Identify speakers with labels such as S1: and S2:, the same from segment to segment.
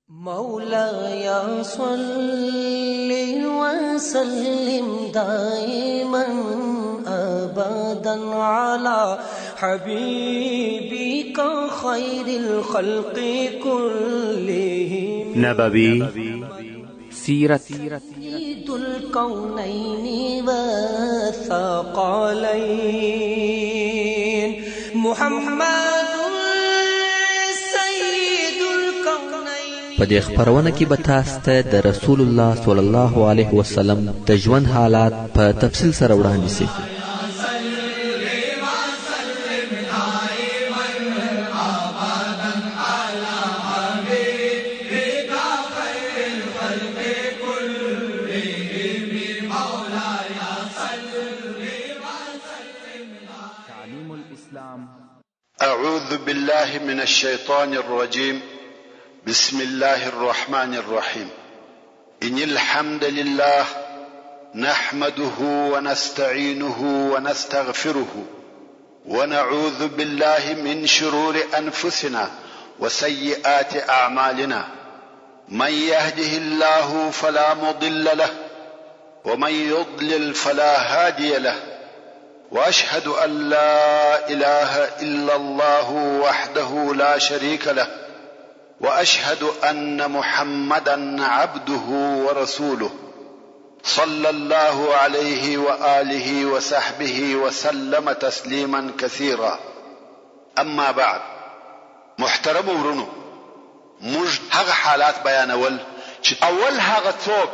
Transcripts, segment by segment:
S1: مولاي صل وسلم دائما أبدا على حبيبك خير الخلق كلهم
S2: نبوي سيرت
S1: سيد الكونين والثقلين محمد
S3: په دې خبرونه کې به تاسو ته د رسول الله صلی الله علیه وسلم د ژوند حالات په تفصیل سره وړاندې شي.
S4: أعوذ بالله من الشيطان الرجيم. بسم الله الرحمن الرحيم. إن الحمد لله نحمده ونستعينه ونستغفره ونعوذ بالله من شرور أنفسنا وسيئات أعمالنا. من يهده الله فلا مضل له ومن يضلل فلا هادي له. وأشهد أن لا إله إلا الله وحده لا شريك له وأشهد أن محمدا عبده ورسوله صلى الله عليه وآله وصحبه وسلم تسليما كثيرا. أما بعد، محترم ورونو، موږ هغه حالات بیانول چې اول هغه څوک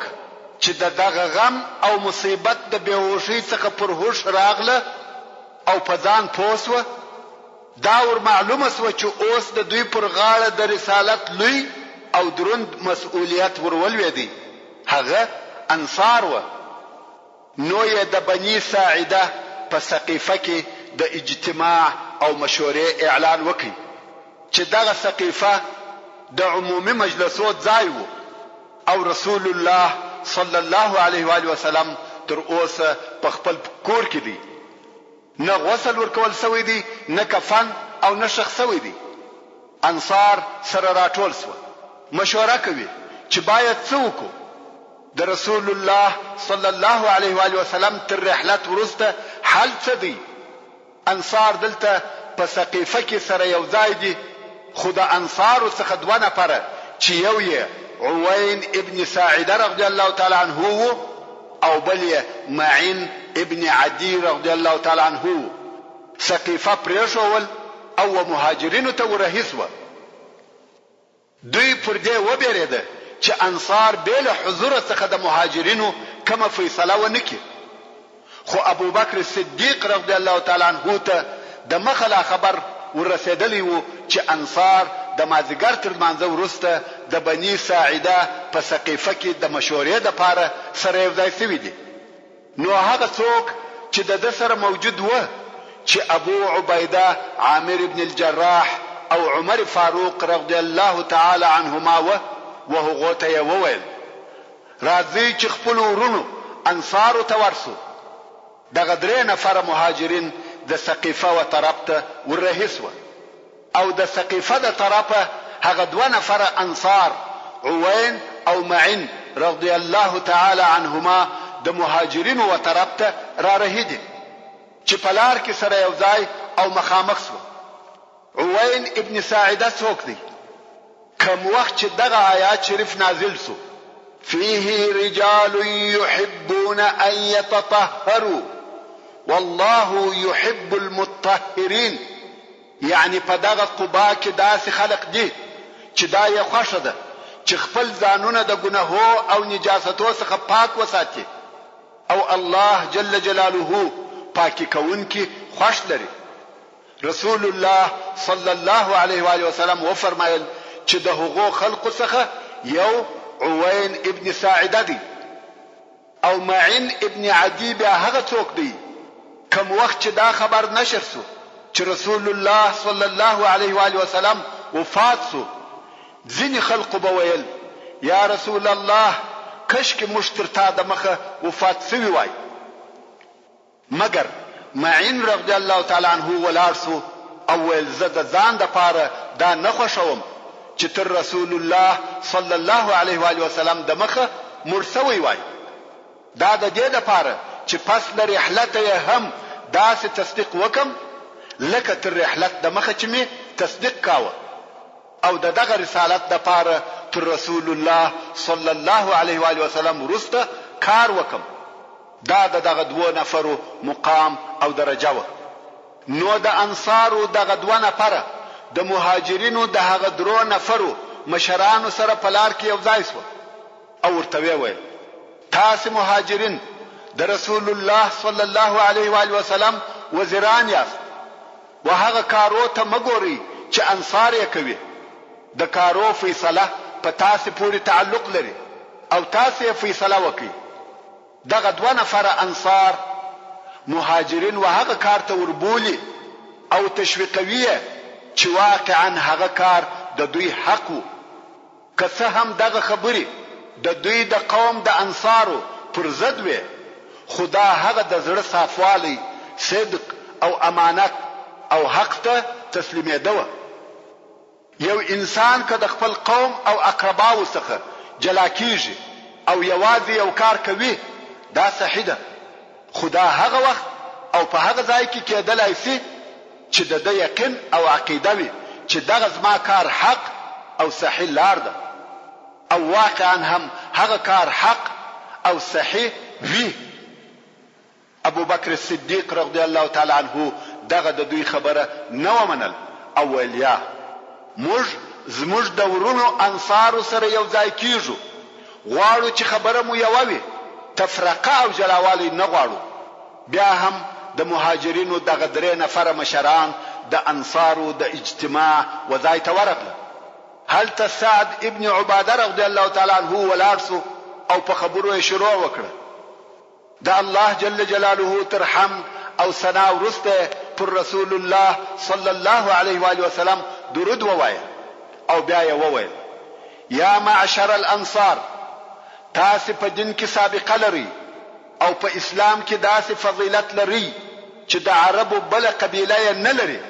S4: چې دغه غم او مصیبت د بیهوشۍ څخه پر هوش راغله او په ځان پوه سوه، دا ور معلومه سوه چې اوس د دوی پر غاړه د رسالت لوی او دروند مسئولیت ور ولوېدی. هغه انصار وه. نو یې د بني ساعده په سقیفه کې د اجتماع او مشورې اعلان وکړي چې دغه سقیفه د عمومي مجلسو ځای و او رسول الله صلی الله علیه و آله وسلم تر اوسه په خپل کور کې دی. نه غسل ورکول سوی دی، نه کفن او نه شخ سوی دی. انصار سره راټول سوه، مشوره کوي چې باید څه وکړو. د رسول الله صلی الله علیه و آله وسلم تر رحلت وروسته حل څه دی؟ انصار دلته په سقیفه کې سره یو ځای دي، خو د انصارو څخه دوه نفره چې یو یې عوین ابن ساعده رضی الله تعالی عنه او بل یې معین ابن عدی رضی الله تعالی عنه سقیفه پریښول او مهاجرینو ته ورهي سوه. دوی پر دې وبېرېده چې انصار بې له حضور څخه د مهاجرینو کومه فیصله ونه کړي. خو ابوبکر صدیق رضی الله تعالی عنه ته د مخه لا خبر ورسېدلی و چې انصار د مازدیګر تر لمانځه وروسته د بني ساعده په سقیفه کې د مشورې دپاره سره یو ځای سوي دي. نو هغه څوک چې د ده سره موجود و چې ابو عبیده عامر ابن الجراح او عمر فاروق رضی الله تعالی عنهما و هغو ته یې وویل راځئ چې خپلو ورونو انصارو ته ورسو. دغه درې نفره مهاجرین د سقیفه و طرف ته وررهي سوه او د سقیفه د طرفه هغه دوه نفره انصار عوین او معین رضی الله تعالی عنهما د مهاجرینو و طرف ته را رهي دي چې په لار کې سره یو ځای او مخامخ سوه. عوین ابن ساعده څوک دی؟ کم وخت چې دغه آیات شریف نازل سو فيه رجال يحبون ان يتطهروا والله يحب المطهرين، یعنی په دغه قبا کې داسې خلق دي چې دا یې خوښه ده چې خپل ځانونه د ګناهو او نجاستو څخه پاک وساتي او الله جل جلاله پاکی کوونکی خوښ لري. رسول الله صلی الله علیه و آله وسلم وفرمایل چې د هغو خلقو څخه یو عوین ابن ساعده دی او معین ابن عدی بیا هغه څوک دی کم وخت چې دا خبر نشر سو چې رسول الله صلی الله علیه و آله وسلم وفات سو، ځینې خلقو به ویل یا رسول الله کشکې موږ تر تا د مخه وفات سوي وای. مګر معین رضی الله تعالی عنه ولاړ سو او ویل زه د ځان دپاره دا نه خوښوم چې تر رسول الله صلی الله علیه و آله وسلم د مخه مړ شوی وای. دا د دې لپاره چې پس له رحلت یې هم داسې تصدیق وکم لکه تر رحلت د مخه چې می تصدیق کاوه، او د دغه رسالت لپاره تر رسول الله صلی الله علیه و آله وسلم وروسته کار وکم. دا دغه دوه نفرو مقام او درجه و. نو د انصارو دغه دوه نفره د مهاجرینو د هغه درو نفرو مشرانو سره په لار کې یو ځای شو او ورته ویل تاسو مهاجرین د رسول الله صلی الله علیه و آله وسلم وزیران یاست، و هغه کارو ته مګوري چې انصار یې کوي. د کارو فیصله په تاسو پورې تعلق لري او تاسو یې فیصله وکړي. دغه دوه نفره انصار مهاجرین و هغه کار ته وربولي او تشویقوي چې واقعا هغه کار د دوی حق وو. که څه هم دغه خبرې د دوی د قوم د انصارو پر ضد وي، خدا هغه د زړه صافوالی، صدق او امانت او حق ته تسلیمېده. یو انسان که د خپل قوم او اقرباو څخه جلا کیږي او یوازې یو کار کوي دا صحیح ده، خدا هغه وخت او په هغه ځای کې کېدلای شي چې د یقین او عقیده وي چې دغه زما کار حق او صحیح لار ده، او واقعا هم هغه کار حق او صحیح وي. ابو بکر صدیق رضی الله تعالی عنه دغه د دوی خبره نه ومنل او ویل یا موږ زموږ د ورونو انصارو سره یو ځای کیږو، غواړو چې خبره مو یوه وي، تفرقه او جلاوالی نه غواړو. بیا هم د مهاجرینو دغه درې نفره مشران د انصارو د اجتماع و ځای ته ورغله. هلته سعد ابن عباده رضی الله تعالی عنه ولاړ سو او په خبرو یې شروع وکړه. د الله جل جلاله تر حمد او ثنا ورسته پر رسول الله صلی الله علیه و آله وسلم درود ووایه او بیا یې وویل یا معشر الانصار، تاسو په دین کې سابقه لري او په اسلام کې داسې فضیلت لري چې د عربو بل قبیله یې نه لري.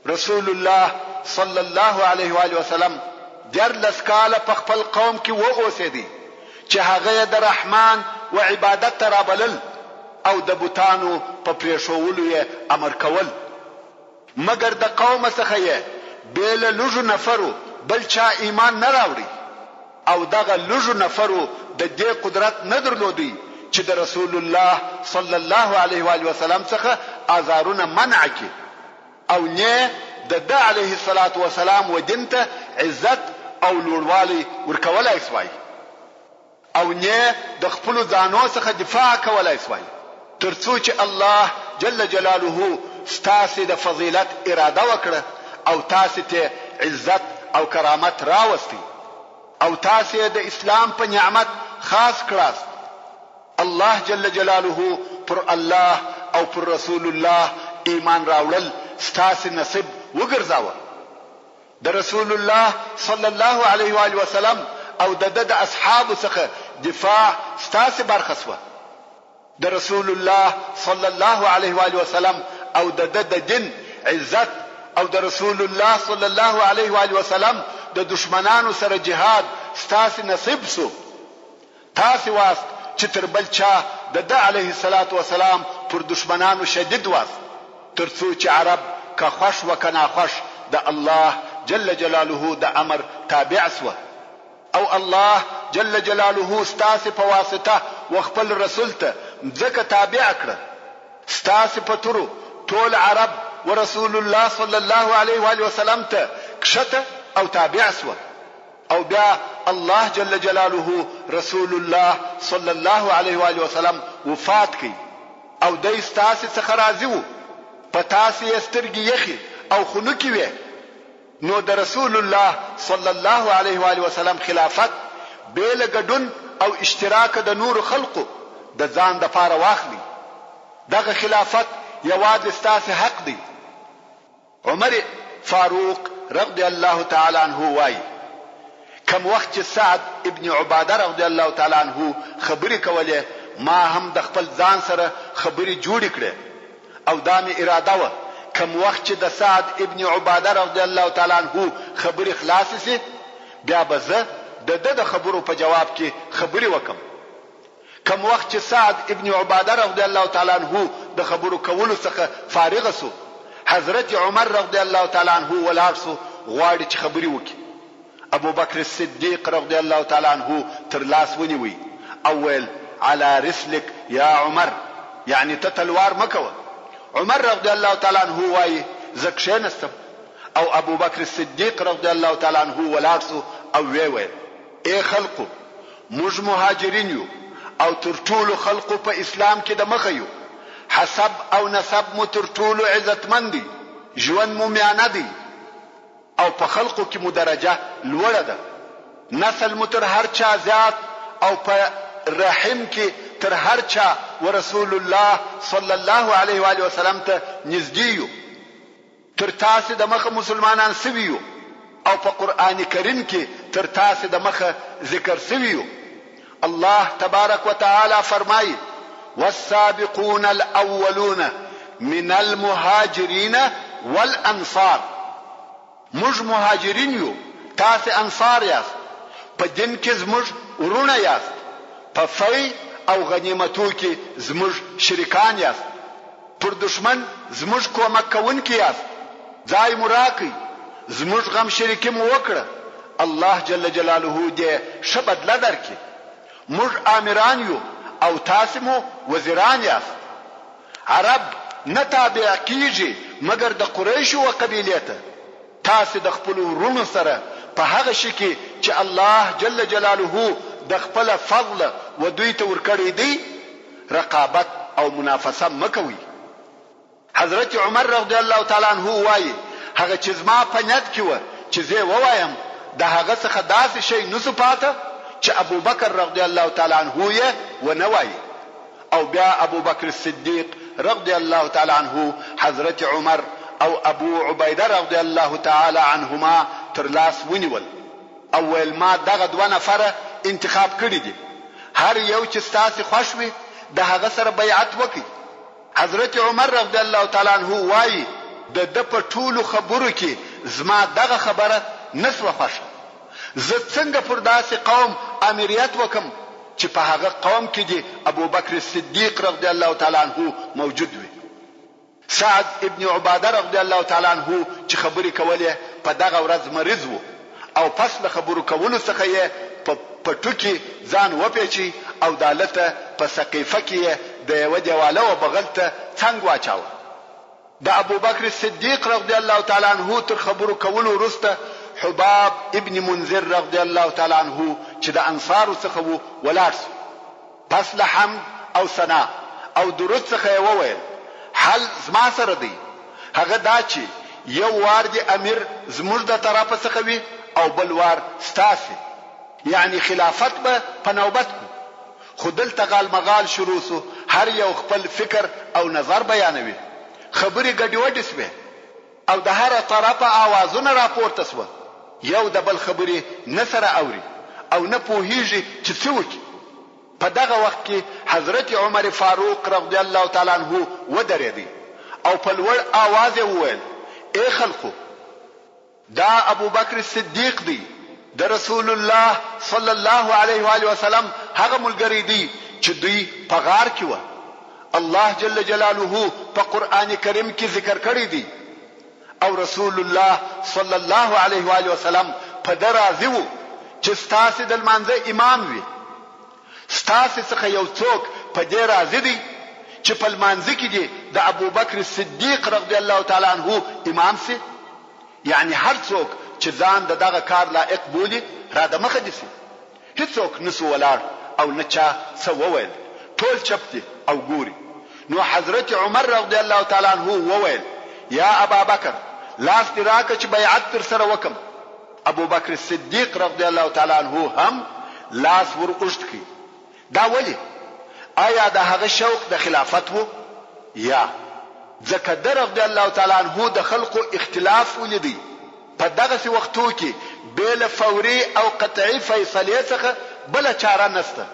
S4: رسول الله صلی الله علیه و آله وسلم 14 کاله په خپل قوم کې واوسېدی چې هغه د رحمان و عبادت ته رابلل او د بوتانو په پریښولو یې امر کول، مګر د قوم څخه یې بېله لږو نفرو بل چا ایمان نه راوړي، او دغه لږو نفرو د دې قدرت نه درلودی چې د رسول الله صلی الله علیه و آله وسلم څخه آزارونه منع کړي او نه د علیه الصلاة والسلام و دین ته عزت او لوړوالی ورکولای شوی او نه د خپل ځانو څخه دفاع کولای شوی، ترڅو چې الله جل جلاله ستاسو د فضیلت اراده وکړه او تاسو ته عزت او کرامت راوستي او تاسو د اسلام په نعمت خاص کړاست. الله جل جلاله پر الله او پر رسول الله ایمان راوړل ستاسو نصیب وګرځاوه. د رسول الله صلی الله علیه و آله وسلم او د اصحاب څخه دفاع ستاسو برخه شوه. د رسول الله صلی الله علیه و آله وسلم او د دین عزت او د رسول الله صلی الله علیه و آله وسلم د دشمنانو سره جهاد ستاسو نصیب شو. تاسو واست چې تر بل چا د علیه الصلاة والسلام پر دشمنانو شدید واست، ترڅو چې عرب که خوش و که ناخوش د الله جل جلاله د امر تابع سوه، او الله جل جلاله ستاسو په واسطه و خپل رسول ته ځکه تابع کړه. ستاسو په تورو ټول عرب و رسول الله صلی الله علیه و آله وسلم ته کښته او تابع سوه، او بیا الله جل جلاله رسول الله صلی الله علیه و آله وسلم وفات کړي او دای ستاسو څخه راضي وو، په تاسو یې سترګې یخي او خنوکي وي. نو د رسول الله صلی الله علیه و آله وسلم خلافت بیل ګډون او اشتراک د نور خلقو د ځان د پاره واخلي. دغه خلافت یوازې ستاسو حق دی. عمر فاروق رضی الله تعالی عنه وایي کم وخت چې سعد ابن عباده رضی الله تعالی عنه خبرې کولې، ما هم د خپل ځان سره خبرې جوړې کړې او دا مې اراده و کم وخت چې د سعد ابن عباده رضی الله تعالی عنہ خبرې خلاص شي بیا به زه د خبرو په جواب کې خبرې وکم. کم وخت چې سعد ابن عباده رضی الله تعالی عنہ د خبرو کولو څخه فارغ سو حضرت عمر رضی الله تعالی عنہ ولاړ سو غواړي چې خبرې وکړي. ابو بکر صدیق رضی الله تعالی عنہ تر لاس ونیوي او ویل على رسلك يا عمر یعنی ته تلوار مکوه. عمر رضی الله تعالی عنہ وایي زه کښېنستم او ابو بکر صدیق رضی الله تعالی عنہ ولاړ سو او ویل اے خلقو موږ مهاجرین یو او تر ټولو خلقو په اسلام کې د مخه یو. حسب او نسب مو تر ټولو عزتمن دي، ژوند مو میانه دي او په خلقو کې مو درجه لوړه ده. نسل مو تر هر چا زیات او په رحم کې تر هر چا ورسول الله صلی الله علیه و آله وسلم ته نږدې یو. تر تاسو د مخه مسلمانان سوي یو او په قران کریم کې تر تاسو د مخه ذکر سوي یو. الله تبارک وتعالى فرمایي والسابقون الاولون من المهاجرين والانصار. موږ مهاجرین یو، تاسو انصار یاست. په دین کې زموږ ورونه یاست، په فی او غنیمتو کې زموږ شریکان یاست، پر دشمن زموږ کومک کوونکي یاست. ځای مو راکړئ، زموږ غم شریکي مو وکړه. الله جل جلاله دې ښه بدله درکړي. موږ آمران یو او تاسو مو وزیران یاست. عرب نه تابع کیږي مگر د قریش او قبیله ته. تاسو د خپل ورونو سره په هغه شي کې چې الله جل جلاله د خپل فضل و دوی ته ورکړی دی رقابت او منافسه مکوي. حضرت عمر رضی الله تعالی عنہ وایي هغه چې زما په نیت کې و چې زه ووایم د هغه څخه داسې شی نسو پاته چې ابو بکر رضی الله تعالی عنہ یې ونوایي. او بیا ابو بکر صدیق رضی الله تعالی عنہ حضرت عمر او ابو عبیده رضی الله تعالی عنهما تر لاس ونیول او ویل ما دغه دوه نفره انتخاب کړی دي، هر یو چې تاسو خوښ وي د هغه سره بیعت وکړي. حضرت عمر رضی الله تعالی عنہ وایي د په ټولو خبرو کې زما دغه خبره نسوه خوښه. زه څنګه پر داسې قوم امریت وکم چې په هغه قوم کې دی ابو بکر صدیق رضی الله تعالی عنہ موجود وي. سعد ابن عباده رضی الله تعالی عنہ چې خبرې کولې په دغه ورځ مریض وو او پس له خبرو کولو څخه یې په ټوکی ځان وپیچي او دالته په سقیفه کې د یو دیواله او بغل ته څنګه واچاوه. د ابو بکر صدیق رضی الله تعالی عنہ تر خبرو کولو وروسته حباب ابن منذر رضی الله تعالی عنہ چې د انصارو څخه وو ولاړ. پس له حمد او ثنا او درود څخه یې وویل حل زما سره دی، هغه دا چې یو وار دی امیر زموږ د طرفه څخه وي او بل وار ستاسو، یعنی خلافت به په نوبت کو. خو دلته غال مغال شروع سو، هر یو خپل فکر او نظر بیانوي. خبرې ګډوډې سوې او د هر طرفه आवाजونه راپورته سو. یو د بل خبرې نه سره اوري او نه پوهیږي چې څه وکړي. په دغه وخت کې حضرت عمر فاروق رضی الله تعالی عنہ ودرېدی او په لوړ आवाज وویل اے خلقو دا ابو بکر صدیق دی، د رسول الله صلی الله علیه و آله وسلم هغه ملګری دی چې دوی په غار کې و. الله جل جلاله په قران کریم کې ذکر کړی دی او رسول الله صلی الله علیه و آله وسلم په درازي وو چې ستاسو د منځه امام وي. ستاسو څخه یو څوک په دې راځي دی چې په منځ کې دی د ابو بکر صدیق رضی الله تعالی عنہ امام سي، یعنی هر څوک چې ځان دغه کار لایق بولي را د مخه دي. هیڅوک نسو ولاړ او نه چا څه وویل، ټول چپ دي او ګوري. نو حضرت عمر رضی الله تعالی عنہ وویل یا ابا بکر لاس دې راکړه چې بیعت تر سره وکم. ابو بکر صدیق رضی الله تعالی عنہ هم لاس ور اوږد کړ. دا ولی آیا د هغه شوق د خلافت وو یا ځکه در رضی الله تعالی عنہ د خلقو اختلاف ولیدي په دغه وختو کې بل فوري او قطعي فیصله څخه بل چاره نشته.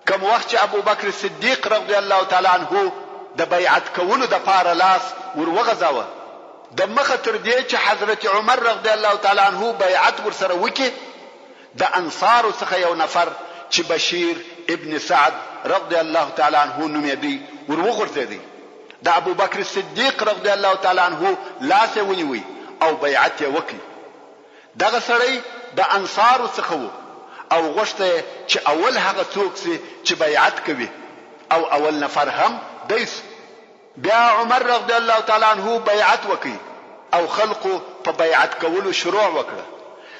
S4: کوم وخت چې ابو بکر صدیق رضی الله تعالی عنہ د بیعت کولو د پاره لاس ور وغځاوه د مخه تر دې چې حضرت عمر رضی الله تعالی عنہ بیعت ورسره وکړي د انصارو څخه یو نفر چې بشیر ابن سعد رضی الله تعالی عنہ نوم یې دی وروغورځېدی د ابو بکر صدیق رضی الله تعالی عنہ لاس یې ونیوی او بیعت یې وکړي. دغه سړی د انصارو څخه و او غوښته چې اول هغه څوک سي چې بیعت کوي او اول نفر هم دیس. بیا عمر رضی الله تعالی عنہ بیعت وکړي او خلقو په بیعت کولو شروع وکړه.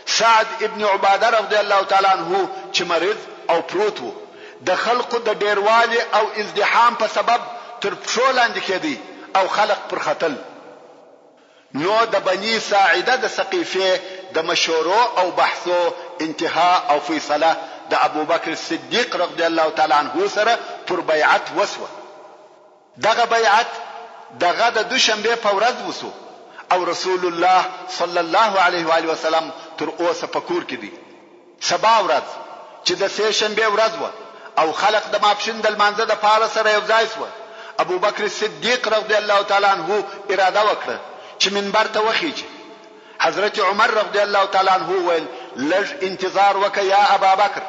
S4: سعد ابن عباده رضی الله تعالی عنہ چې مریض او پروت وو د خلقو د ډیروالي او ازدحام په سبب تر پښو لاندې کېدی او خلق پر خطل. نو د بني ساعده د سقيفه د مشورو او بحثو انتها او فیصله د ابو بکر صدیق رضی الله تعالی عنہ سره پر بیعت وسوه. دغه بیعت دغه د دوشنبه په ورځ وسو او رسول الله صلی الله علیه و آله وسلم تر اوسه په کور کې دی. سبا ورځ چې د سه شنبه ورځ و او خلق د ماپښین د لمانځه د پاره سره یو ځای شو. ابو بکر صدیق رضی الله تعالی عنہ اراده وکړه چې منبر ته وخیږي. حضرت عمر رضی الله تعالی عنہ ویل لږ انتظار وکړه یا ابا بکر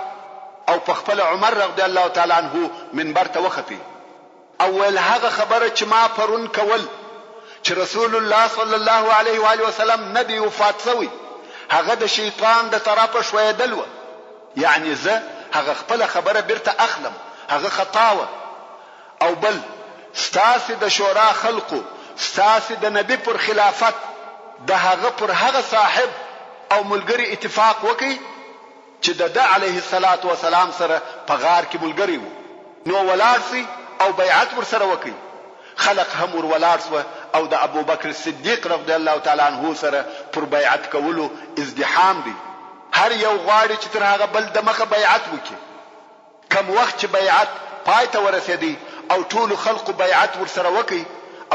S4: او په خپل عمر رضی الله تعالی عنہ منبر ته وختی. اول هغه خبره چې ما پرون کول چې رسول الله صلی الله علیه و آله وسلم نبی وفات شوی هغه د شیطان د طرفه شویدل و. یعنی زه هغه خپل خبره بیرته اخلم هغه خطاوه. او بل ستاسو د شورا خلقو ستاسو د نبی پر خلافت د هغه پر هغه صاحب او ملګری اتفاق وکي چې د علیه الصلاۃ والسلام سره په غار کې ملګری وو. نو ولارسي او بیعت ورسره وکي. خلق هم ور ولارسو او د ابو بکر صدیق رضی الله تعالی عنہ سره پر بیعت کولو ازدحام دی. هر یو غواړي چې تر هغه بل د مخه بیعت وکي. کم وخت چې بیعت پای ته ورسېدی او ټول خلق بیعت ورسره وکي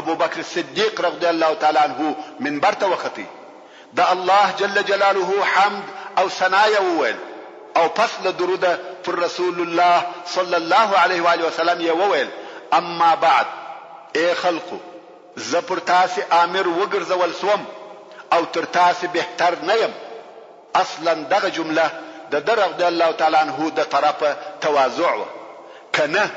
S4: ابو بکر صدیق رضی الله تعالی عنہ منبر ته وختي. د الله جل جلاله حمد او ثنا وویل او پس له درود پر رسول الله صلی الله علیه و آله وسلم یې وویل اما بعد اے خلقو زه پر تاسو امر وګرځول سوم او تر تاسو بهتر نه يم. اصلا دغه جمله د رضی الله تعالی عنہ د طرفه تواضع و کنه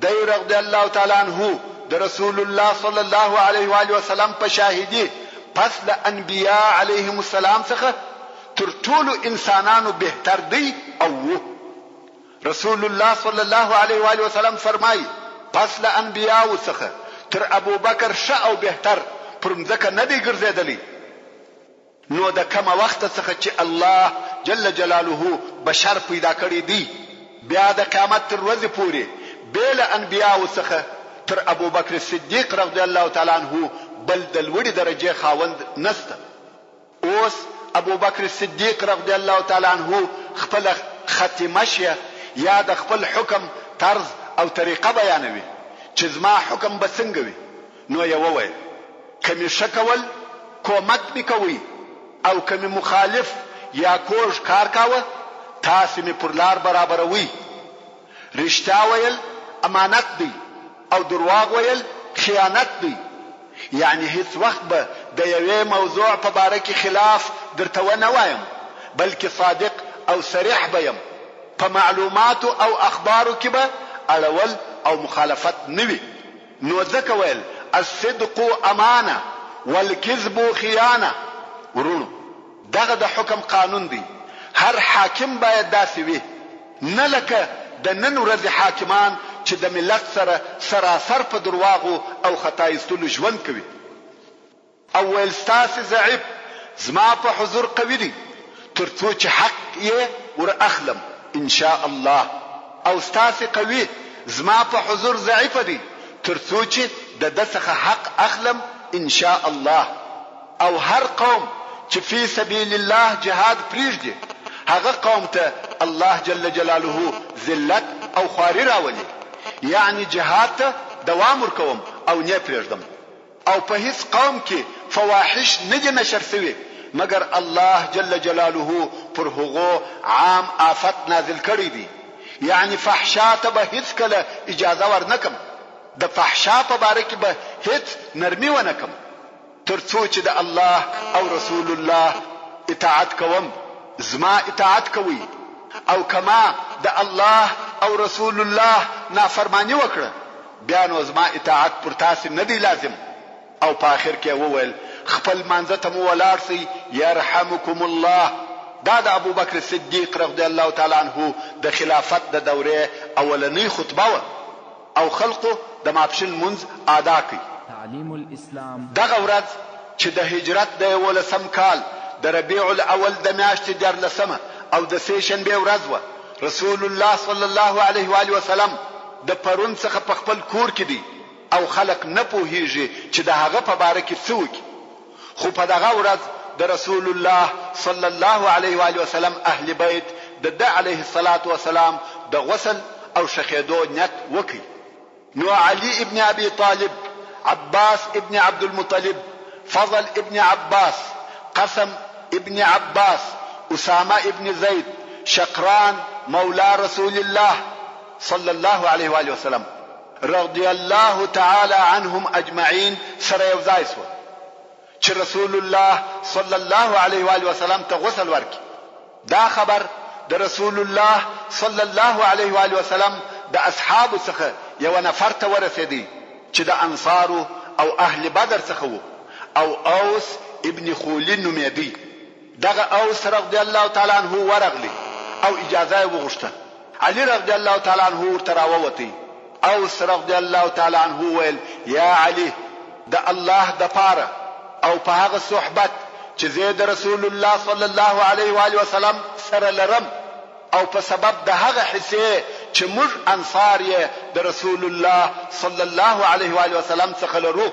S4: د رضی الله تعالی عنہ د رسول الله صلی الله علیه و آله وسلم په شاهدی پس له انبیاء علیهم السلام څخه تر ټولو انسانانو بهتر دی او رسول الله صلی الله علیه و آله وسلم فرمایي پس له انبیاء څخه تر ابو بکر ش او بهتر پرمځکه نه دی ګرځیدلی. نو د کوم وخت څخه چې الله جل جلاله بشر پیدا کړی دی بیا د قیامت تر ورځې پورې بیل انبیاء څخه تر ابو بکر صدیق رضی الله تعالی عنہ بل د لوړې درجه خاوند نسته. اوس ابو بکر صدیق رضی الله تعالی عنہ خپل ختمه شه یا د خپل حکم طرز او طریقه بیانوي چې زما حکم به څنګه وي. نو یې وویل کمی شکول کومک میکوي او کمی مخالف یا کوژ کار کاوه تاسو می پر لار برابروي. رښتیا ویل امانت دی او درواغ ویل خیانت دی. یعنی هیڅ وخت به د یوې موضوع په باره کې خلاف درته ونه وایم بلکې صادق او صریح به یم. په معلوماتو او اخبارو کې به اړول او مخالفت نوي. نو ځکه ویل الصدق امانه والكذب خیانه. ورونو دغه د حکم قانون دی. هر حاکم باید داسې وي نه لکه د نن ورځې حاکمان چې د ملت سره سراسر په درواغو او خطا ایستلو ژوند کوي. او ویل ستاسې ضعیف زما په حضور قوي دی تر څو چې حق یې ور اخلم ان شاء الله او ستاسې قوي زما په حضور ضعیف دی تر څو چې د څخه حق اخلم ان شاء الله. او هر قوم چې فی سبیل الله جهاد پریږدي هغه قوم ته الله جل جلاله ذلت او خواري راولي. یعنی جهاد ته دوام ورکوم او نه پریږدم. او په هیڅ قوم کې فواحش نه دي نشر شوي مگر الله جل جلاله پر هغو عام آفت نازل کړی دي. یعنی فحشا ته به هیڅ کله اجازه ورنکم د فحشا په باره کې به هیڅ نرمي ونکم. ترڅو چې د الله او رسول الله اطاعت کوم زما اطاعت کوي او کما د الله او رسول الله نافرمانی وکړه بیا نو زما اطاعت پر تاسو نه دی لازم. او په اخر کې وویل خپل منځ ته مو ولاړ سي يرحمكم الله. دا د ابو بکر صدیق رضی الله تعالی عنہ د خلافت د دوره اولنی خطبه و او خلقو د ماپښین منځ ادا کړي.
S2: تعلیم الاسلام
S4: دغه ورځ چې د هجرت د 11 کال د ربيع الاول د میاشتې 14 او د سهشنبه ورځ و رسول الله صلی الله علیه و آله وسلم د پرون څخه په خپل کور کې دی او خلق نه پوهیږي چې د هغه په باره کې څه وکړي. خو په دغه ورځ د رسول الله صلی الله علیه و آله وسلم اهل بیت د علیه الصلاة والسلام د غسل او شخیدو نیت وکړي. نو علی ابن ابي طالب، عباس ابن عبد المطلب، فضل ابن عباس، قسم ابن عباس، اسامه ابن زید، شقران مولى رسول الله صلى الله عليه وآله وسلم رضي الله تعالى عنهم اجمعين سره یو ځای شو چې رسول الله صلى الله عليه وآله وسلم ته غسل ورکړي. دا خبر د رسول الله صلى الله عليه وآله وسلم د اصحاب څخه یو نفر ته ورسېدی چې د انصار او اهل بدر څخه وو او اوس ابن خولین نومېدی. دغه اوس رضی الله تعالی عنہ ورغلی او اجازه وغوښته. علی رضی الله تعالی عنہ ورته راووتی. اوس رضی الله تعالی عنہ ویل یا علی د الله د پاره او په هغه صحبت چې زید رسول الله صلی الله علیه و آله وسلم سره لرم او په سبب د هغه حصے چې موږ انصار یې د رسول الله صلی الله علیه و آله وسلم څخه لرو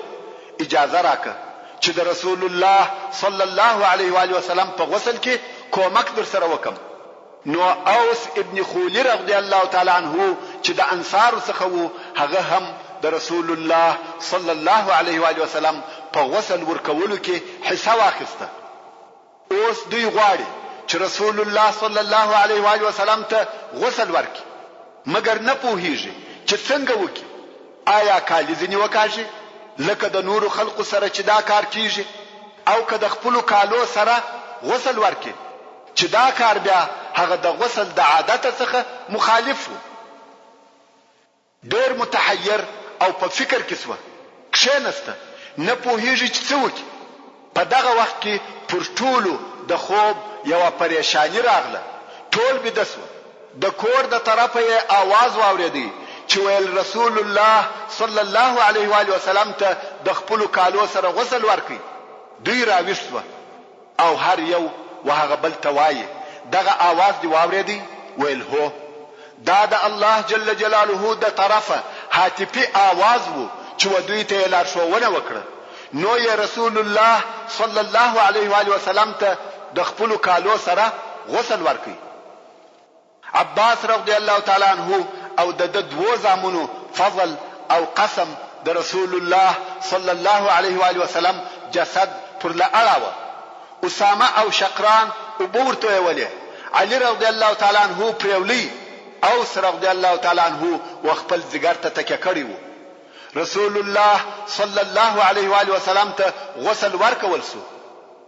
S4: اجازه راکړه چې د رسول الله صلی الله علیه و آله وسلم په غسل کې کومک در سره وکم. نو اوس ابن خولی رضی الله تعالی عنہ چې د انصار څخه وو هغه هم د رسول الله صلی الله علیه و آله وسلم په غسل ورکولو کې حصہ واخیسته. اوس دوی غواړي چې رسول الله صلی الله علیه و آله وسلم ته غسل ورکړي مګر نه پوهیږي چې څنګه وکړي. آیا کالی ځنی وکاږي لکه د نور خلق سره چې دا کار کیږي او که د خپل کالو سره غسل ورکړي چې دا کار بیا هغه د غسل د عادت څخه مخالف وو. ډېر متحیر او په فکر کې سو کښینسته نه پوهیږي چې څه وکړي. په دغه وخت کې پر ټولو د خوب یو پریشانی راغله. ټول بده سو. د کور د طرفه یې आवाज واوریدي چې ویل رسول الله صلی الله علیه و آله وسلم ته د خپل کالو سره غسل ورکړي. دوی راوښتو او هر یو وهغه بل توایي دغه आवाज دی واوریدي ویل هو دا د الله جل جلاله د طرفه هاتفي आवाज وو چې ودوی ته لارښوونه وکړه. نو یې رسول الله صلی الله علیه و آله وسلم ته د خپل کالو سره غسل ورکړي. عباس رضی الله تعالی عنہ او د دوه زامنو فضل او قسم د رسول الله صلی الله علیه و آله وسلم جسد پر لاړه. اسامه او شقران وبورته ویلې. علی رضی الله تعالی عنہ پریولی او رضی الله تعالی عنہ وخپل زګر ته تکه کړی وو. رسول الله صلی الله علیه و آله وسلم ته غسل ورکول سو.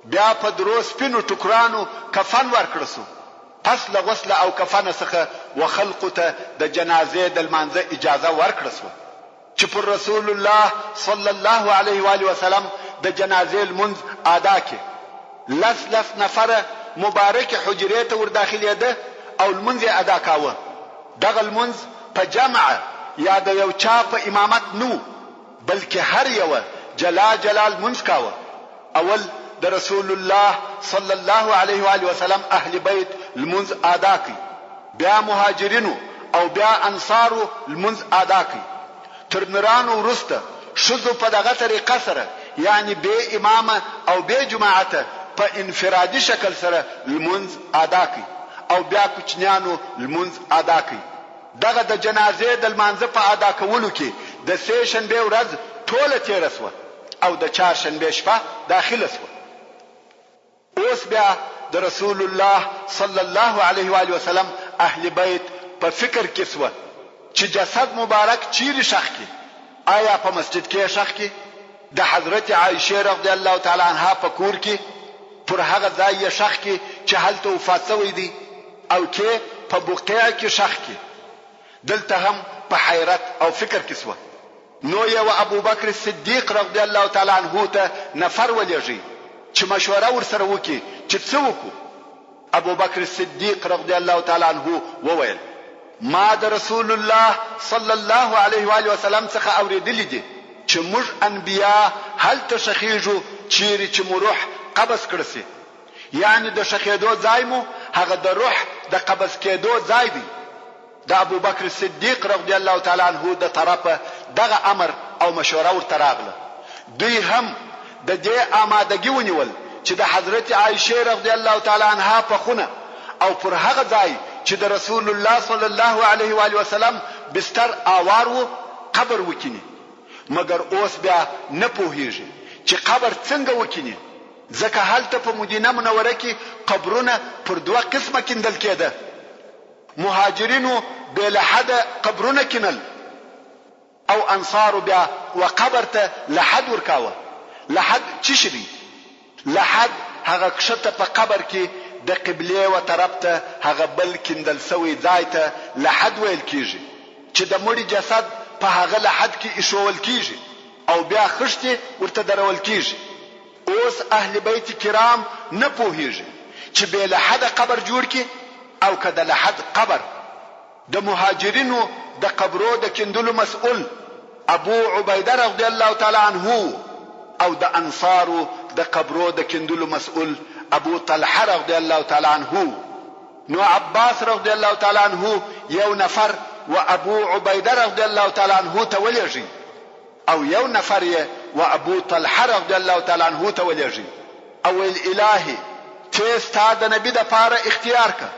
S4: بیا په دروس پینو ټکرانو کفن ورکړ سو. پس له غسل او کفن څخه وخلق ته د جنازې د لمانځه اجازه ورکړ سو چې پر رسول الله صلی الله علیه و آله وسلم د جنازې المنځ ادا کړي. لس نفر مبارک حجرې ته ور داخليده او المنځ ادا کاوه. دغه المنځ په جمع یا د یو چا په امامت نو بلکې هر یو جلال منځ کاوه. اول د رسول الله صلی الله علیه و آله وسلم اهل بیت المنځ ادا کړي. بیا مهاجرینو او بیا انصارو المنځ ادا کړي. تر نورانو ورسته شذو په دغه طریقه سره یعنی به امامه او به جماعته په انفرادي شکل سره المنځ ادا کړي او بیا کوچنیانو المنځ ادا کړي. دغه د جنازې د لمانځه په ادا کولو کې د سه شنبه ورځ ټوله تیر شوه او د چهار شنبه شپه داخله شوه. اوس بیا د رسول الله صلی الله علیه و آله وسلم اهل بیت په فکر کې شوه چې جسد مبارک چیرې شخ کی. آیا په مسجد کې شخ کی د حضرت عائشه رضی الله تعالی عنها په کور کې پر هغه ځای یې شخ کې چې هلته وفات شوی دی او کې په بقیع کې شخ کې دلته هم په حیرت او فکر کې سو. نو یو ابو بکر صدیق رضی الله تعالی عنه ته نفر ولېږي چې مشوره ورسره وکړي چې څه وکړو. ابو بکر صدیق رضی الله تعالی عنه وویل ما د رسول الله صلی الله علیه و آله وسلم څخه اوریدلی دي چې موږ انبیا هلته شخیږو چیرې چې مو روح قبض کړسي، یعنی د شخیدو ځای مو هغه د روح د قبض کېدو ځای دی. د ابو بکر صدیق رضی الله تعالی عنه د طرفه دغه امر او مشوره ورته راغله. دوی هم د دې آمادګي ونیول چې د حضرت عائشه رضی الله تعالی عنها په خونه او پر هغه ځای چې د رسول الله صلی الله علیه و آله وسلم بستر آوار وو قبر وکینی. مګر اوس بیا نه پوهیږي چې قبر څنګه وکینی، ځکه هلته په مدینه منوره کې قبرونه پر دوه قسمه کیندل کېده. مهاجرینو بلا حد قبرونه کینل او انصارو بیا وقبر ته لحد ورکاوه. لحد چی شری؟ لحد هغه کښته په قبر کې د قبله و طرف ته هغه بل کیندل سوی ځای ته لحد ویل کیږي چې د مړي جسد په هغه لحد کې ایښول کیږي او بیا خښته ورته درول کیږي. اوس اهل بیت کرام نه پوهیږي چې به لحد قبر جوړ کی او کده لحد قبر. د مهاجرینو د قبرو د کیندلو مسؤل ابو عبیده رضی الله تعالی عنه او د انصارو د قبرو د کیندلو مسؤل ابو طلحه رضی الله تعالی عنه. نو عباس رضی الله تعالی عنه یو نفر و ابو عبیده رضی الله تعالی عنه ته ولېږي او یو نفر یې و ابو طلحه رضی الله تعالی عنه ته ولېږي او الهی ته ستاد نبی د پاره اختیار کا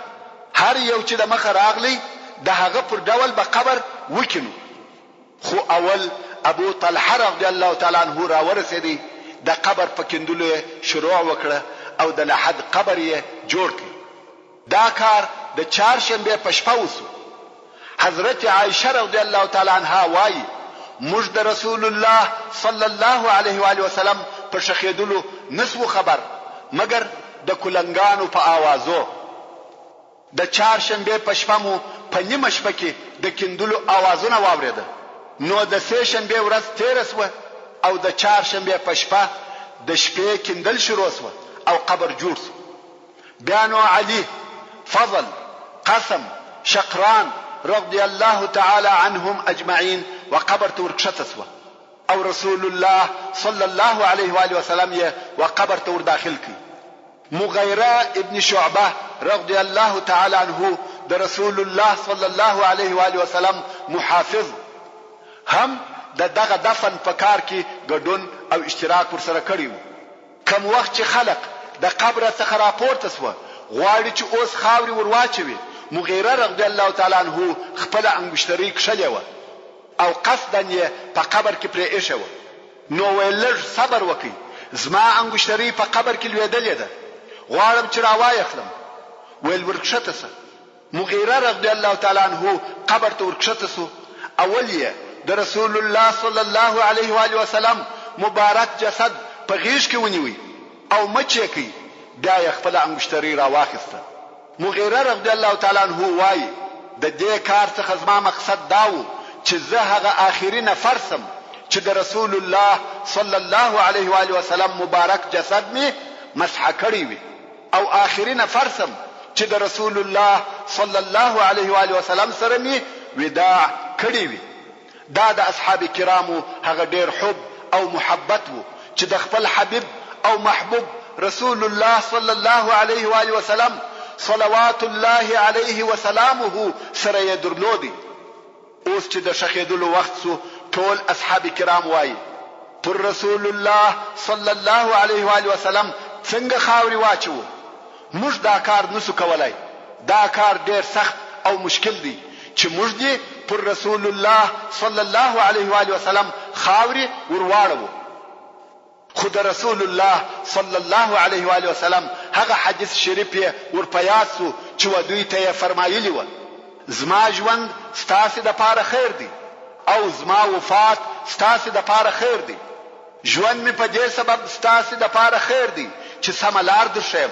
S4: هر یو چې د مخ راغلی د هغه پر ډول به قبر وکینو. خو اول ابو طلحه رضی الله تعالی عنه را ورسېدی د قبر په کیندلو شروع وکړه او د لحد قبر یې جوړ کړ. دا کار د چهارشنبه په شپه وسو. حضرت عائشه رضی الله تعالی عنها وایي موږ د رسول الله صلی الله علیه و آله وسلم په شخیدلو نسو خبر مگر د کولنګانو په आवाजو. د چهارشنبه په شپه مو په نیمه شپه کې د کیندلو आवाजونه واوریده. نو د سه شنبه ورځ تیر سو او د چهارشنبه په شپه د شپې کیندل شروع سو او قبر جوړ سو. بیا نو علي، فضل، قسم، شقران رضی الله تعالی عنهم اجمعین وقبر تورکشت سو او رسول الله صلی الله علیه و آله وسلم یې وقبر تور داخل کی. مغیره ابن شعبه رضی الله تعالی عنه د رسول الله صلی الله علیه و آله وسلم محافظ هم دغه دفن په کار کې ګډون او اشتراک ورسره کړی وو. کوم وخت چې خلق د قبر څخه راپورته سو غواړي چې اوس خاوري ورواچوي، مغیره رضی الله تعالی عنه خپل انګشتری کښلې و او قصدا یې په قبر کې پرې ایښه و. نو ویلږ صبر وکي، زما انګشتری په قبر کې لویدلې ده، غواړم چې راوایخلم. ویل ورکشته سه. مغیره رضی الله تعالی عنه قبر ته ورکشته سو. اول یې د رسول الله صلی الله علیه و آله وسلم مبارک جسد په غیږ کې ونیوي او مچې کوي. بیا یې خپل انګشتری راواخیسته. مغیره رضی الله تعالی عنه وایي د دې کار څخه زما مقصد دا و چې زه هغه آخري نفر سم چې د رسول الله صلی الله علیه و آله وسلم مبارک جسد می مسح کړی وي او آخري نفر سم چې د رسول الله صلی الله علیه و آله وسلم سره می وداع کړی وي. دا د اصحاب کرامو هغه ډیر حب او محبت وو چې د خپل حبیب او محبوب رسول الله صلی الله علیه و آله وسلم صلوات الله علیه وسلامه سره یې درلودي. اوس چې د شخیدلو وخت سو ټول اصحاب کرام وایي پر رسول الله صلی الله علیه و آله وسلم څنګه خاوري واچو. موږ دا کار نسو کولای. دا کار ډیر سخت او مشکل دی چې موږ دې پر رسول الله صلی الله علیه و آله وسلم خاوري ورواړو. خود رسول الله صلی الله علیه و آله وسلم هغه حدیث شریف ورپیاسو چې ودوی ته فرمایلی و زما ژوند ستاسو د پاره خیر دی او زما وفات ستاسو د پاره خیر دی. ژوند مې په دې سبب ستاسې دپاره خیر دی چې سمه لار درښیم،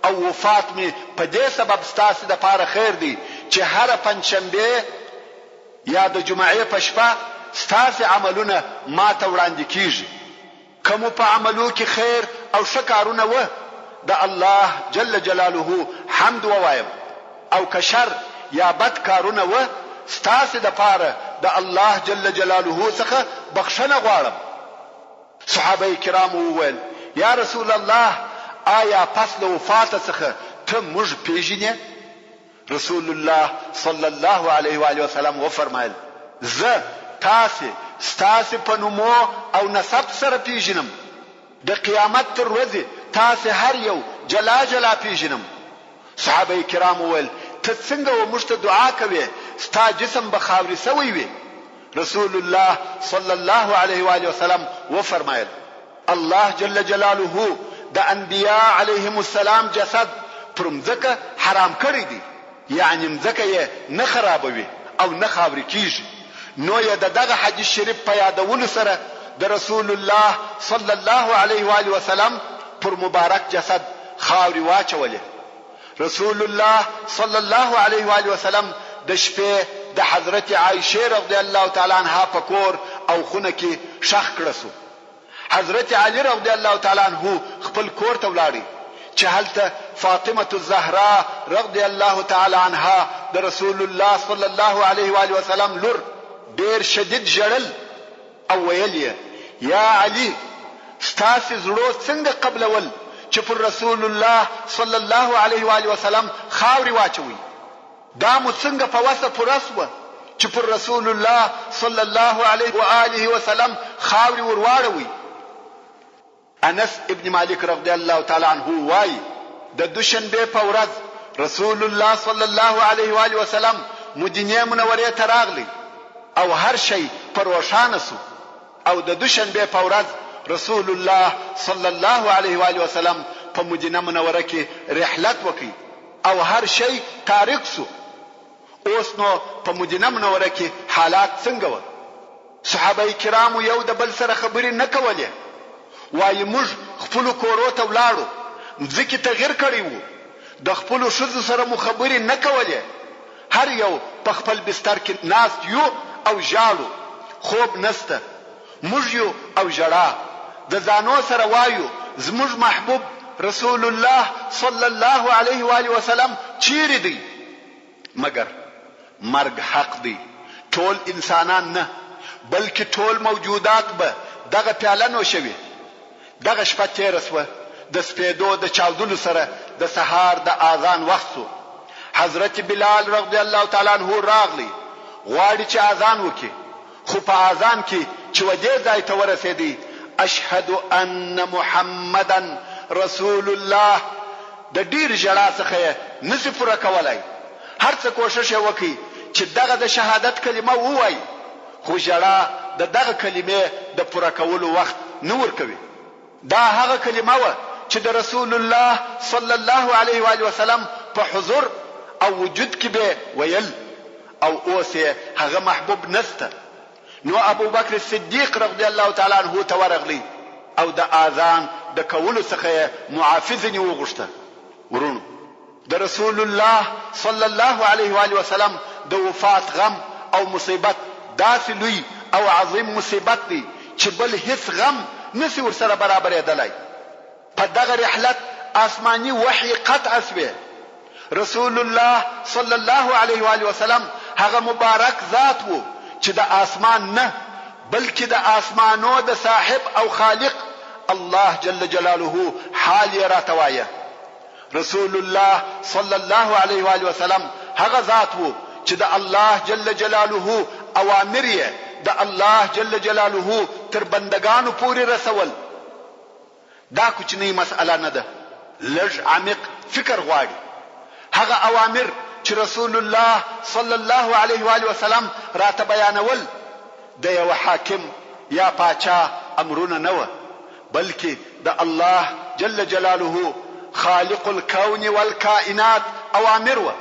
S4: او وفات مې په دې سبب ستاسې دپاره خیر دی چې هره پنجشنبې یا د جمعې په شپه ستاسې عملونه ما ته وړاندې کیږي. که مو په عملو کې خیر او ښه کارونه وه، د الله جل جلاله حمد ووایم، او که شر یا بد کارونه وه، ستاسې دپاره د الله جل جلاله څخه بخښنه غواړم. صحابه کرام وویل یا رسول الله، آیا پس له وفات څخه ته موږ پیژنې؟ رسول الله صلی الله علیه و آله وسلم وفرمایل زه ستاسې په نومو او نسب سره پیژنم، د قیامت تر ورځې تاسې هر یو جلا جلا پیژنم. صحابه کرام وویل ته څنګه و موږ ته دعا کوې، ستا جسم به خاورې سوی وي؟ رسول الله صلی الله علیه و آله وسلم وفرمایل الله جل جلاله د انبیاء علیهم السلام جسد پر مځکه حرام کړی دی، یعنی مځکه یې نه خرابوي او نه خاورې کیږي. نو یې دغه حدیث شریف په یادولو سره د رسول الله صلی الله علیه و آله وسلم پر مبارک جسد خاورې واچولې. رسول الله صلی الله علیه و آله وسلم د شپې د حضرت عایشه رضی الله تعالی عنها په کور او خونه کې شخ کړه سو. حضرت علی رضی الله تعالی عنہ خپل کور ته ولاړی چې هلته فاطمه الزهرا رضی الله تعالی عنها د رسول الله صلی الله علیه و آله وسلم لور ډیر شدید ژړل او ویل یې یا علی، ستاسې زړه څنګه قبلول چې پر رسول الله صلی الله علیه و آله وسلم خاورې واچوي؟ دا مو څنګه په وسه پوره سوه چې پر رسول الله صلی الله علیه و آله وسلم خاورې ورواړوي؟ انس ابن مالک رضی الله تعالی عنہ وایي د دوشنبه په ورځ رسول الله صلی الله علیه و آله وسلم مدینه منورې ته راغلی او هر شی پر روښانه سو، او د دوشنبه په ورځ رسول الله صلی الله علیه و آله وسلم په مدینه منوره کې رحلت وکړي او هر شی تاریک سو. اوس نو په مدینه منوره کې حالات څنګه و؟ صحابه کرامو یو د بل سره خبرې نه کولې، وایي موږ خپل کورو ته ولاړو، ځکه تغیر کړی وو، د خپل ښځو سره مو خبرې نه کولې، هر یو په خپل بستر کې ناست یو او ژاړو، خوب نسته، موږ یو او ژړا، د ځانو سره وایو زموږ محبوب رسول الله صلی الله علیه و آله وسلم چیرې دی؟ مگر مرګ حق دی، ټول انسانان نه بلکې ټول موجودات به دغه پیاله نوشوي. دغه شپه تیره سوه، د سپېدو د چاودلو سره د سهار د اذان وخت سو. حضرت بلال رضی الله تعالی عنہ راغلی، غواړي چې اذان وکړي، خو په اذان کې چې ودې ځای ته ورسېدی اشهد ان محمدن رسول الله د ډیر ژړا څخه نسی پوره کولای. هر څه کوشش وکړي چې دغه د شهادت کلمه ووایي، خو ژړا د دغه کلمې د پوره کولو وخت نه ورکوي. دا هغه کلمه و چې د رسول الله صلی الله علیه و آله وسلم په حضور او وجود کې به ویل، او اوس هغه محبوب نسته. نو ابو بکر صدیق رضی الله تعالی عنہ ته ورغلی او د اذان د کولو څخه معافظنی وغوښته. ورونو، د رسول الله صلی الله علیه و آله وسلم د وفات غم او مصیبت داسې لوی او عظیم مصیبت دی چې بل هیڅ غم نسی ورسره برابرېدلی. په دغه رحلت آسمانی وحی قطع سوی. رسول الله صلی الله علیه و آله وسلم هغه مبارک ذات وو چې د آسمان نه بلکې د آسمانو د صاحب او خالق الله جل جلاله حال یې راته وایه. رسول الله صلی الله علیه و آله وسلم هغه ذات وو چې د الله جل جلاله اوامر یې د الله جل جلاله تر بندگانو پورې رسول. دا کوچنی مسئله نه ده، لږ عمیق فکر غواړي. هغه اوامر چې رسول الله صلی الله علیه و آله وسلم راته بیانول د یو حاکم یا پاچا امرونه نه و، بلکې د الله جل جلاله خالق الكون والکائنات اوامر و.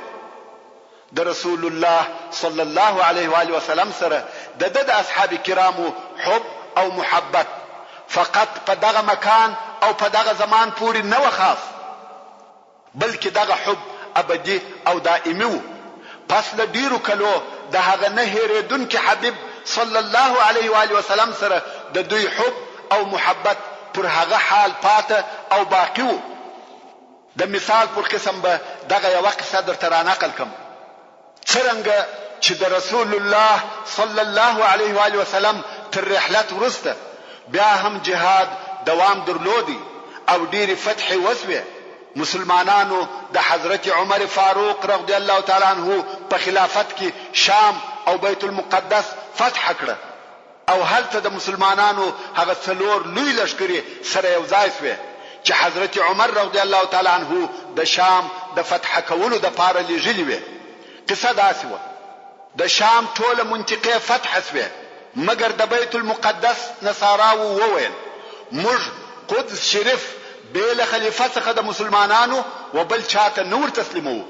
S4: د رسول الله صلی الله علیه و آله وسلم سره د اصحاب کرامو حب او محبت فقط په دغه مکان او په دغه زمان پورې نه و خاص، بلکې دغه حب ابدي او دائمي و. پس له ډیرو کلو د هغه نه هېرېدونکي حبیب صلی الله علیه و آله وسلم سره د دوی حب او محبت پر هغه حال پاته او باقی و. د مثال پر قسم به دغه یوه قصه درته رانقل کم. څرنګه چې د رسول الله صلی الله علیه و آله وسلم تر رحلت وروسته بیا هم جهاد دوام درلودی او ډیرې فتحې وسوې. مسلمانانو د حضرت عمر فاروق رضی الله تعالی عنه په خلافت کې شام او بیت المقدس فتح کړه او هلته د مسلمانانو هغه څلور لوی لښکرې سره یو ځای شوې چې حضرت عمر رضی الله تعالی عنه د شام د فتح کولو د پاره لېږلي وې. قصه داسې وه: د شام ټوله منطقه فتح شوې مګر د بیت المقدس نصاراو وویل موږ قدس شریف بیل خلیفه څخه د مسلمانانو و بل چاته نور تسلیمو.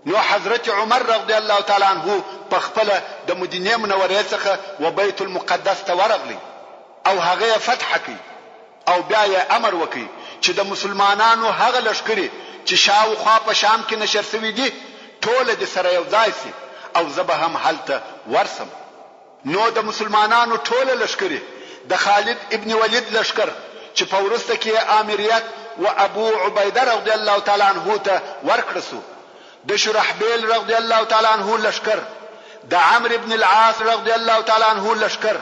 S4: نو حضرت عمر رضی الله تعالی عنه په خپل د مدینه منورې څخه و بیت المقدس ته ورغلی او هغه فتح کړ او بیا یې امر وکړي چې د مسلمانانو هغه لښکرې چې شاوخوا په شام کې نشر شوي دي ټول د سره یو ځای سي او زه به هم هلته ورسم. نو د مسلمانانو ټول لښکرې د خالد ابن ولید لښکر چې په وروسته کې امریت و ابو عبیده رضی الله تعالی عنه ته ورکړسو، د شرحبیل رضی الله تعالی عنه لښکر، د عمرو ابن العاص رضی الله تعالی عنه لښکر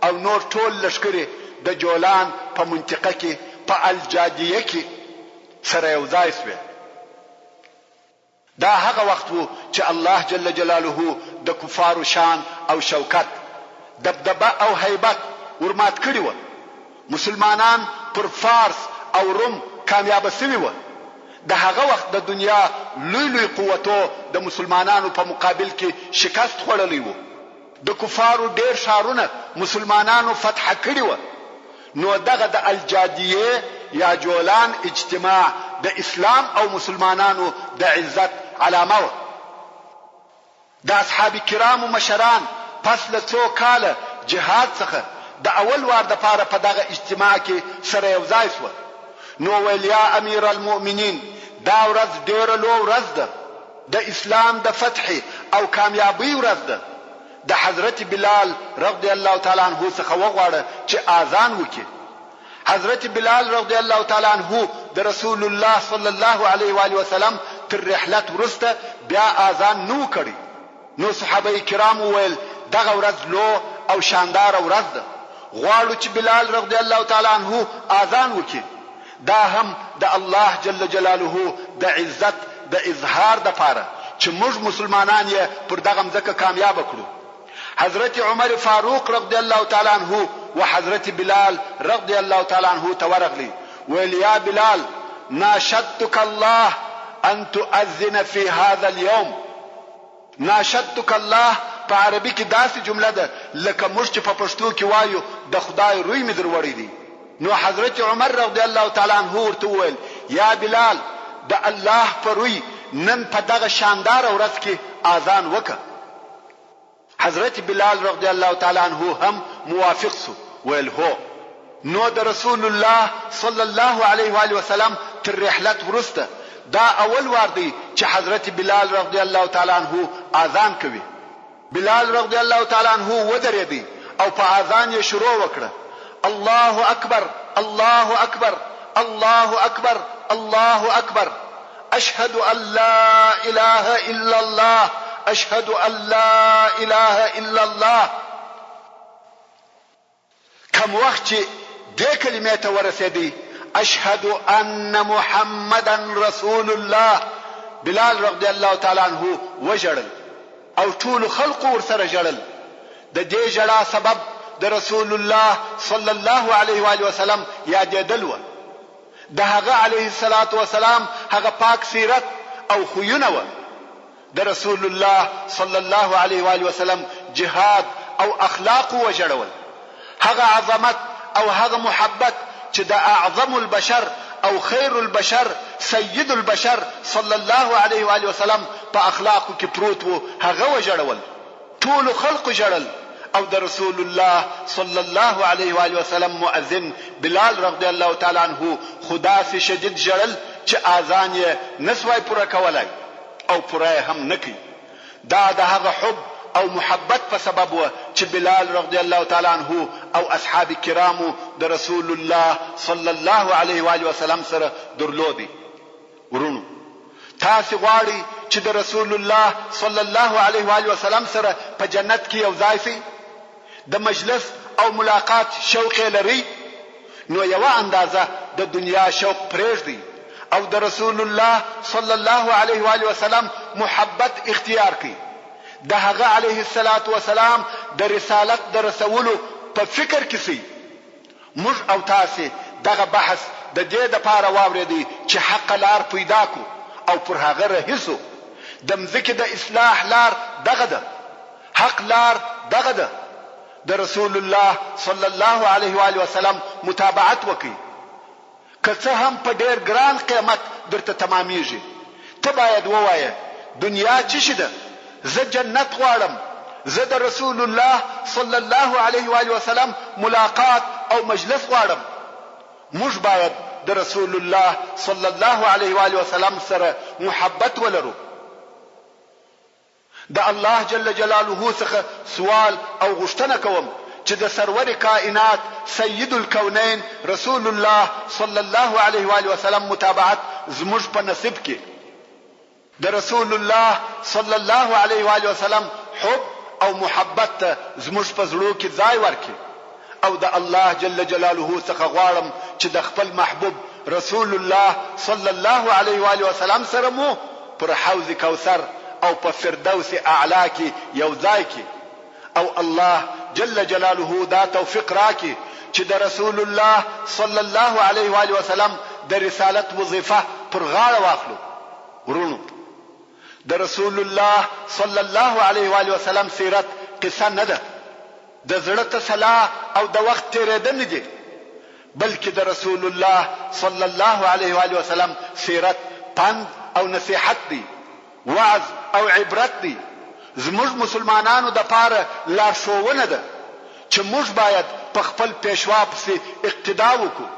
S4: او نور ټول لښکرې د جولان په منطقه کې په الجادیه کې سره یو ځای شوې. دا هغه وخت وو چې الله جل جلاله د کفارو شان او شوکت، دبدبه او هیبت ورمات کړی و. مسلمانان پر فارس او روم کامیاب شوي و. د هغه وخت د دنیا لوی لوی قوتو د مسلمانانو په مقابل کې شکست خوړلی و. د کفارو ډیر شارونه مسلمانانو فتح کړی و. نو دغه د الجادیه یا جولان اجتماع د اسلام او مسلمانانو د عزت علامه و. د اصحاب کرامو مشران پس له څو کاله جهاد څخه د اول وار د پاره په دغه اجتماع کې سره یو ځای شو. نو ویل یا امیر المؤمنین دا ورځ ډیره لوی ورځ ده، د اسلام د فتح او کامیابی ورځ ده. د حضرت بلال رضی الله تعالی عنہ څخه وغواړه چې اذان وکړي. حضرت بلال رضی الله تعالی عنہ د رسول الله صلی الله علیه و آله وسلم تر رحلت ورسته بیا اذان نو کړی. نو صحابه کرام ویل دغه ورځ لو او شاندار ورځ ده، غواړو چې بلال رضی الله تعالی عنہ اذان وکړي. دا هم د الله جل جلاله د عزت د اظهار د پاره چې موږ مسلمانان یې پر دغه ځکه کامیاب کړو. حضرت عمر فاروق رضی الله تعالی عنہ و حضرت بلال رضی الله تعالی عنہ تورغلی ویل یا بلال ناشدتك الله ان تؤذن في هذا اليوم. ناشدتك الله په عربي کې داسې جمله ده لکه موږ چې په پښتو کې وایو د خدای روی مې دروړی دی. نو حضرت عمر رضی الله تعالی عنہ ورته ویل یا بلال د الله پر روی نن په دغه شاندار ورځ کې اذان وکړه. حضرت بلال رضی الله تعالی عنہ هم موافق سو ویل هو. نو د رسول الله صلی الله علیه و آله وسلم تر رحلت ورسته دا اول وار دی چې حضرت بلال رضی الله تعالی عنہ اذان کوي. بلال رضی الله تعالی عنہ ودرېدی او په اذان یې شروع وکړه الله اکبر الله اکبر الله اکبر الله اکبر اشهد ان لا اله الا الله اشهد ان لا اله الا الله. کوم وخت چې دې کلمې ته ورسېدی اشهد ان محمدا رسول الله، بلال رضی الله تعالی عنہ وجړل او ټول خلق ورسره جړل. د دې جړا سبب د رسول الله صلی الله علیه و آله وسلم یادېدل و. د هغه علیه الصلاة والسلام هغه پاک سیرت او خویونه و. د رسول الله صلی الله علیه و آله وسلم جهاد او اخلاق وجړول. هغه عظمت او هغه محبت چې د اعظم البشر او خیر البشر سید البشر صلی الله علیه و آله وسلم په اخلاقو کې پروت وو هغه وجړول. ټول خلق جړل او د رسول الله صلی الله علیه و آله وسلم مؤذن بلال رضی الله تعالی عنہ خدا سي شدید جړل چې اذان یې نسوای پوره کولای او پوره هم نکي. دا د هغه حب او محبت په سبب و چې بلال رضی الله تعالی عنہ او اصحاب کرامو د رسول الله صلی الله علیه و آله وسلم سره درلودي. ورونو تاسو غواړئ چې د رسول الله صلی الله علیه و آله وسلم سره په جنت کې یو ځای شئ، د مجلس او ملاقات شوق لري، نو یو اندازه د دنیا شوق پرېږدئ او د رسول الله صلی الله علیه و آله وسلم محبت اختیار کړئ. د هغه علیه الصلاة والسلام د رسالت د رسولو په فکر کې سئ. موږ او تاسو دغه بحث د دې لپاره واورېدی چې حق لار پیدا کو او پر هغه رهیسو. د مځکې د اصلاح لار دغه ده، حق لار دغه ده. د رسول الله صلی الله علیه و آله وسلم متابعت وکړئ، که څه هم په ډېر ګران قیمت درته تمامیږي. ته باید ووایې دنیا څه شي ده، زه جنت غواړم، زه د رسول الله صلی الله علیه و آله وسلم ملاقات او مجلس غواړم. موږ باید د رسول الله صلی الله علیه و آله وسلم سره محبت ولرو. د الله جل جلاله څخه سوال او غوښتنه کوم چې د سرور کائنات سید الکونین رسول الله صلی الله علیه و آله وسلم متابعت زموږ په نصیب کې. د رسول الله صلی الله علیه و آله وسلم حب او محبت زموږ په زړه کې ځای ورکړي. او د الله جل جلاله څخه غواړم چې د خپل محبوب رسول الله صلی الله علیه و آله وسلم سره مو پر حوض کوثر او په فردوس اعلی کې یو ځای کې. او الله جل جلاله دا توفیق راکړي چې د رسول الله صلی الله علیه و آله وسلم د رسالت وظیفه پر غاړه واخلو. ورونو د رسول الله صلی الله علیه و آله وسلم سیرت قصه نه ده، د زړه تسلا او د وخت تیریدنه دي، بلکې د رسول الله صلی الله علیه و آله وسلم سیرت پند او نصیحت دی، وعظ او عبرت دی. زموږ مسلمانانو د پاره لارښوونه ده چې موږ باید په خپل پیشوا پسې اقتدا وکړو.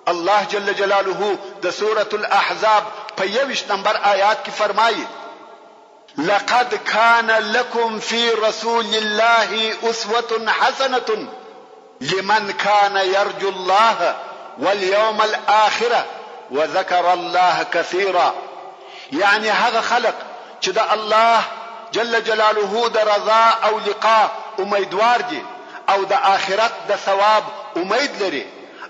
S4: الله جل جلاله د سورة الاحزاب په 21 نمبر آیات کې فرمایي: لقد كان لكم في رسول الله أسوة حسنة لمن كان يرجو الله واليوم الآخرة وذكر الله كثيرا. يعني هذا خلق چې د الله جل جلاله د رضا او لقاء امیدوار دي او د آخرت د ثواب امید لري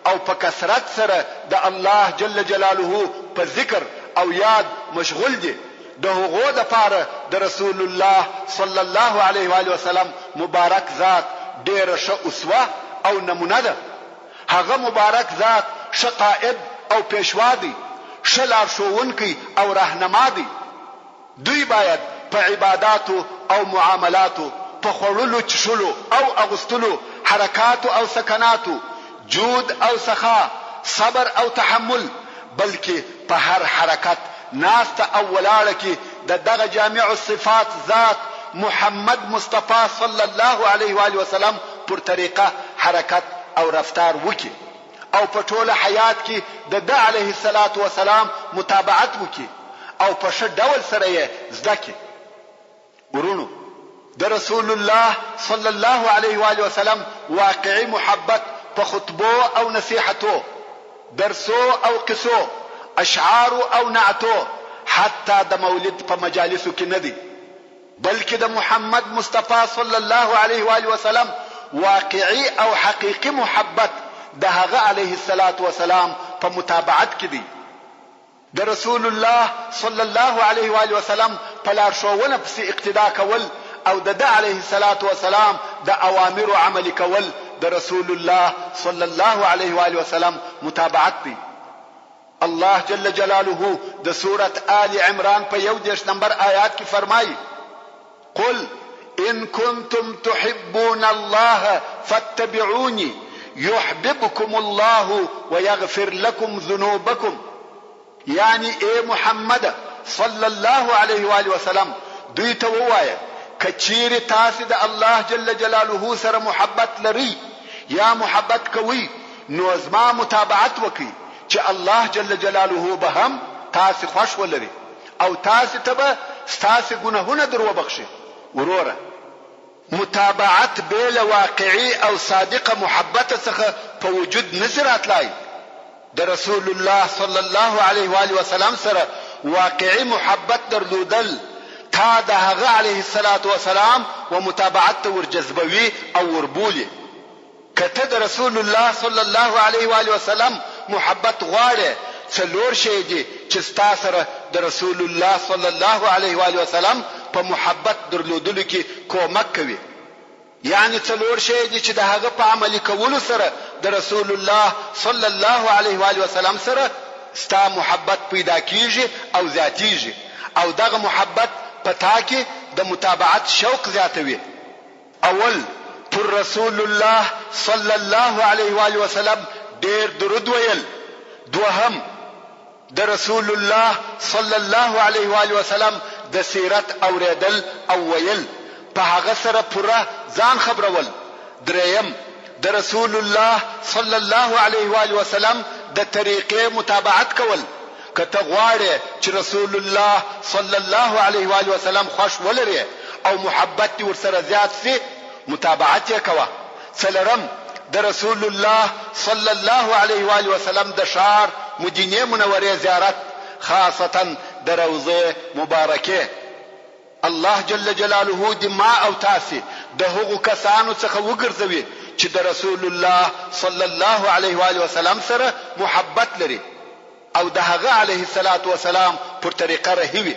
S4: او په کثرت سره د الله جل جلاله په ذکر او یاد مشغول دي. د هغو د پاره د رسول الله صلی الله علیه و آله وسلم مبارک ذات ډېر ښه اسوه او نمونه ده. هغه مبارک ذات ښه قائد او پیشوا دی، ښه لارښوونکی او راهنما دی. دوی باید په عباداتو او معاملاتو، په خوړلو چښلو او اغوستلو، حرکاتو او سکناتو، جود او سخا، صبر او تحمل، بلکې په هر حرکت ناست او ولاړه کې د دغه جامع الصفات ذات محمد مصطفی صلی الله علیه و آله وسلم پر طریقه حرکت او رفتار وکي او په ټوله حیات کې د علیه الصلاة والسلام متابعت وکي او په ښه ډول سره یې زده کړي. ورونو د رسول الله صلی الله علیه و آله وسلم واقعي محبت په خطبو او نصیحتو، درسو او قصو، اشعار او نعتو، حتی د مولد په مجالسو کې نه دي، بلکې د محمد مصطفی صلی الله علیه و آله وسلم واقعي او حقيقي محبت د هغه علیه الصلاة والسلام په متابعت کې دي. د رسول الله صلی الله علیه و آله وسلم په لارښوونه پسې اقتدا کول او د علیه الصلاة والسلام د اوامر عمل کول د رسول الله صلی الله علیه و آله وسلم متابعت دي. الله جل جلاله د سورة آل عمران په 11 نمبر آیات کې فرمایي: قل ان كنتم تحبون الله فاتبعوني يحببكم الله ويغفر لكم ذنوبكم. يعني اے محمد صلی الله علیه و آله وسلم دوی ته ووایه کچیر تاسو د الله جل جلاله سره محبت لري یا محبت کوي نو زما متابعت وکي چې الله جل جلاله به هم تاسو خوش ولري او تاسو ته به تاسو ګناهونه درو بخشي. وروره متابعت بلا واقعي او صادقه محبت څخه په وجود نظرات لای د رسول الله صلی الله علیه و آله وسلم سره واقعي محبت درلودل تا د هغه علیه الصلاة والسلام و متابعت ورجذبوي او وربولي. کته د رسول الله صلی الله علیه و آله وسلم محبت غواړي څلور شی دي چې ستا سره د رسول الله صلی الله علیه و آله وسلم په محبت درلودلو کې کومک کوي. یعنی څلور شی دي چې د هغه په عملي کولو سره د رسول الله صلی الله علیه و آله وسلم سره ستا محبت پیدا کیږي او زیاتیږي او دغه محبت پتا کې د متابعت شوق زیاتوي. اول پر رسول الله صلی الله علیه و آله وسلم ډیر درود ویل. دوهم د رسول الله صلی الله علیه و آله وسلم د سیرت اوریدل او ویل په هغه سره پوره ځان خبرول. دریم د رسول الله صلی الله علیه و آله وسلم د طریقې متابعت کول. کته غواړي چې رسول الله صلی الله علیه و آله وسلم خوش ولري او محبت ورسره زیات سي متابعت یې کوه. څلورم د رسول الله صلی الله علیه و آله وسلم د شهر مدینه منوره زیارت خاصتا د روضه مبارکه. الله جل جلاله دې ما او تاسو د هغو کسانو څخه وګرځوي چې د رسول الله صلی الله علیه و آله وسلم سره محبت لري او د هغه علیه الصلاة والسلام پر طریقه رهوي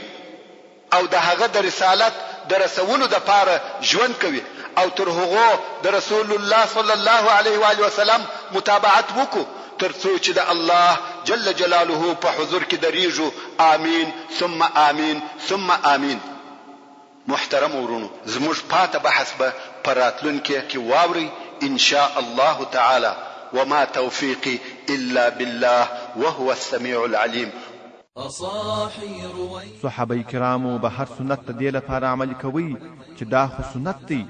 S4: او د هغه د رسالت د رسولو د پاره ژوند کوي او تر هغه د رسول الله صلی الله علیه و آله وسلم متابعت وکړو تر څو چې د الله جل جلاله په حضور کې دریږو. آمین ثم آمین ثم آمین. محترم ورونو زموږ پاته بحث به پراتلونکي کې واوري ان شاء الله تعالی. وما توفيقي الا بالله وهو السميع العليم.
S5: صحابه کرامو به هر سنت ته دی لپاره عمل کوي چې دا خو سنت دی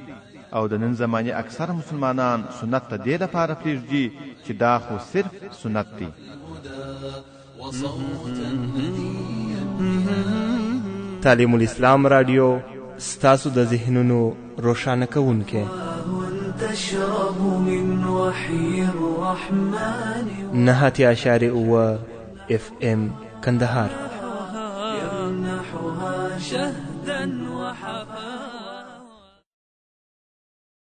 S5: او د نن زمانه اکثر مسلمانان سنت ته دی لپاره پریږدي چې دا خو صرف سنت دی.
S6: تعلیم الاسلام رادیو ستاسو د ذهنونو روښانه کوونکی. تشرب من وحي الرحمن 9.9 FM کندهار.